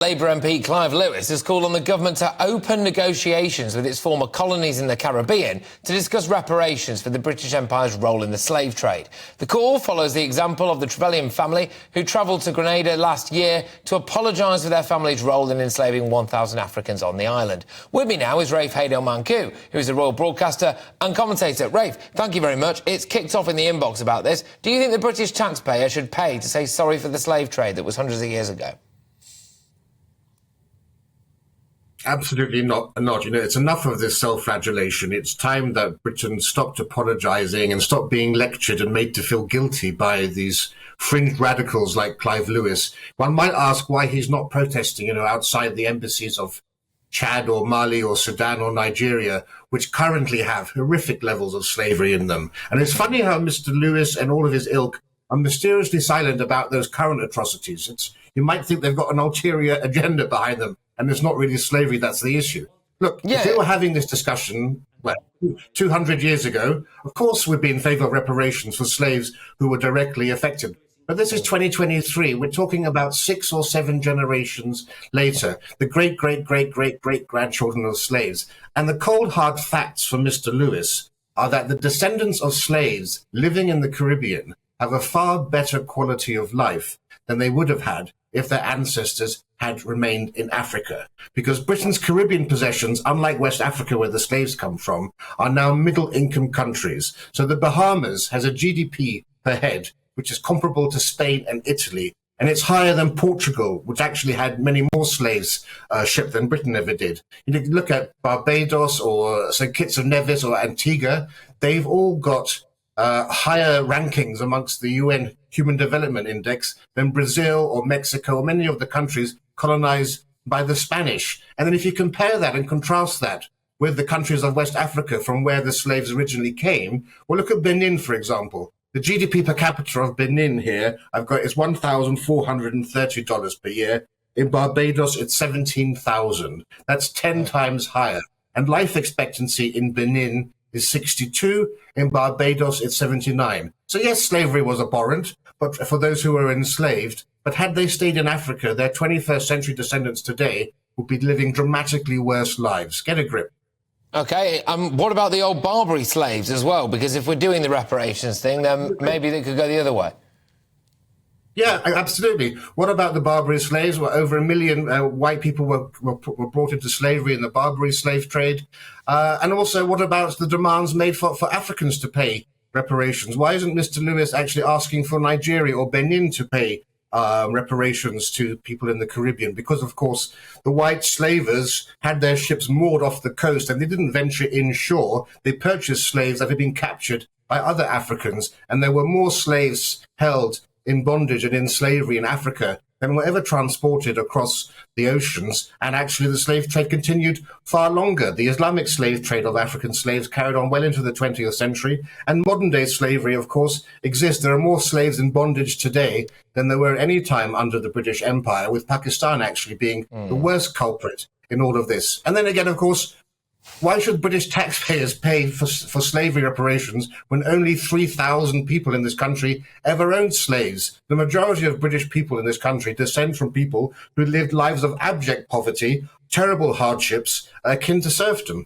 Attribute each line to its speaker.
Speaker 1: Labour MP Clive Lewis has called on the government to open negotiations with its former colonies in the Caribbean to discuss reparations for the British Empire's role in the slave trade. The call follows the example of the Trevelyan family who travelled to Grenada last year to apologise for their family's role in enslaving 1,000 Africans on the island. With me now is Rafe Heydel-Mankoo, who is a royal broadcaster and commentator. Rafe, thank you very much. It's kicked off in the inbox about this. Do you think the British taxpayer should pay to say sorry for the slave trade that was hundreds of years ago?
Speaker 2: Absolutely not. You know, it's enough of this self-flagellation. It's time that Britain stopped apologising and stopped being lectured and made to feel guilty by these fringe radicals like Clive Lewis. One might ask why he's not protesting, outside the embassies of Chad or Mali or Sudan or Nigeria, which currently have horrific levels of slavery in them. And it's funny how Mr. Lewis and all of his ilk are mysteriously silent about those current atrocities. You might think they've got an ulterior agenda behind them, and it's not really slavery that's the issue. Look, if we were having this discussion 200 years ago, of course we'd be in favour of reparations for slaves who were directly affected. But this is 2023. We're talking about 6 or 7 generations later, the great-great-great-great-great-grandchildren of slaves. And the cold, hard facts for Mr. Lewis are that the descendants of slaves living in the Caribbean have a far better quality of life than they would have had if their ancestors had remained in Africa. Because Britain's Caribbean possessions, unlike West Africa where the slaves come from, are now middle-income countries. So the Bahamas has a GDP per head which is comparable to Spain and Italy, and it's higher than Portugal, which actually had many more slaves shipped than Britain ever did. You look at Barbados or St. Kitts and Nevis or Antigua, they've all got higher rankings amongst the UN Human Development Index than Brazil or Mexico or many of the countries colonized by the Spanish. And then if you compare that and contrast that with the countries of West Africa from where the slaves originally came, well, look at Benin, for example. The GDP per capita of Benin here, I've got, is $1,430 per year. In Barbados, it's $17,000. That's 10 times higher. And life expectancy in Benin is 62. In Barbados, it's 79. So yes, slavery was abhorrent, but for those who were enslaved. But had they stayed in Africa, their 21st century descendants today would be living dramatically worse lives. Get a grip.
Speaker 1: OK, what about the old Barbary slaves as well? Because if we're doing the reparations thing, then maybe they could go the other way.
Speaker 2: Yeah, absolutely. What about the Barbary slaves? Well, over 1 million white people were brought into slavery in the Barbary slave trade. And also, what about the demands made for Africans to pay reparations? Why isn't Mr. Lewis actually asking for Nigeria or Benin to pay reparations to people in the Caribbean? Because, of course, the white slavers had their ships moored off the coast and they didn't venture inshore. They purchased slaves that had been captured by other Africans. And there were more slaves held in bondage and in slavery in Africa than were ever transported across the oceans. And actually the slave trade continued far longer. The Islamic slave trade of African slaves carried on well into the 20th century. And modern day slavery, of course, exists. There are more slaves in bondage today than there were any time under the British Empire, with Pakistan actually being the worst culprit in all of this. And then again, of course, why should British taxpayers pay for slavery reparations when only 3,000 people in this country ever owned slaves? The majority of British people in this country descend from people who lived lives of abject poverty, terrible hardships, akin to serfdom.